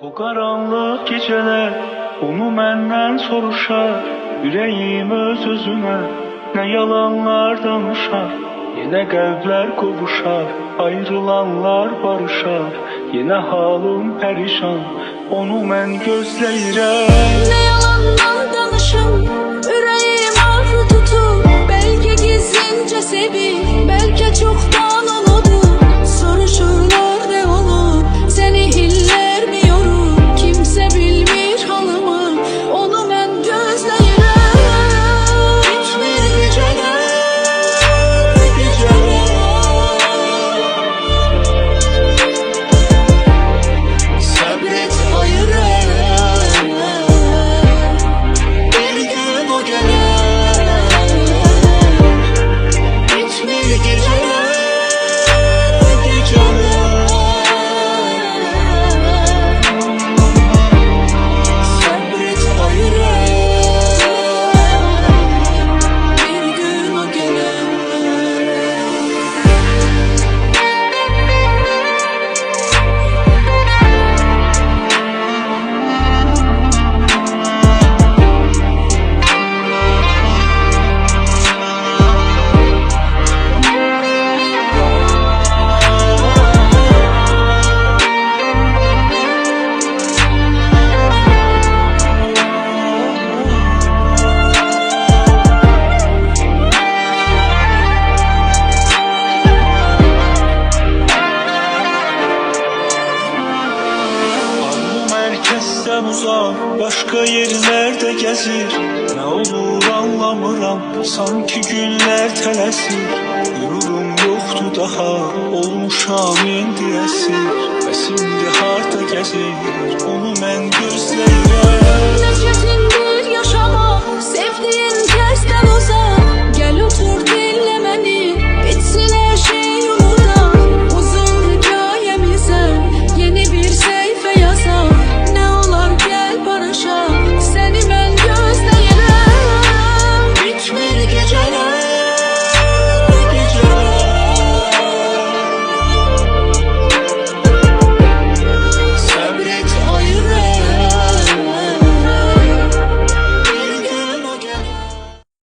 Bu qaranlıq gecələr onu məndən soruşar. Ürəyim öz-özünə nə yalanlar danışar. Yenə qəlblər qovuşar, ayrılanlar barışar. Yenə halım pərişan, onu mən gözləyirəm. Ne yalanlar danışım, ürəyim ağrı tutur. Belki gizlince sevir, belki çoktan unutur. Soruşurlar ne olur, seni iller mi yorur? Kimse bilmir halımı, onu mən gözləyirəm. Bitmir gecələr, sabret hayırlar. Bir gün o gelir. Bitmir geceler, sabret hayırlar. Bir gün o gelir. Mərkəzdən uzaq, başqa yerlərdə gəzir. Nə olur anlamıram, sanki günlər tələsir. Qürurum yoxdur daha, olmuşam indi əsir. Bəs indi harda gəzir, onu mən gözləyirəm.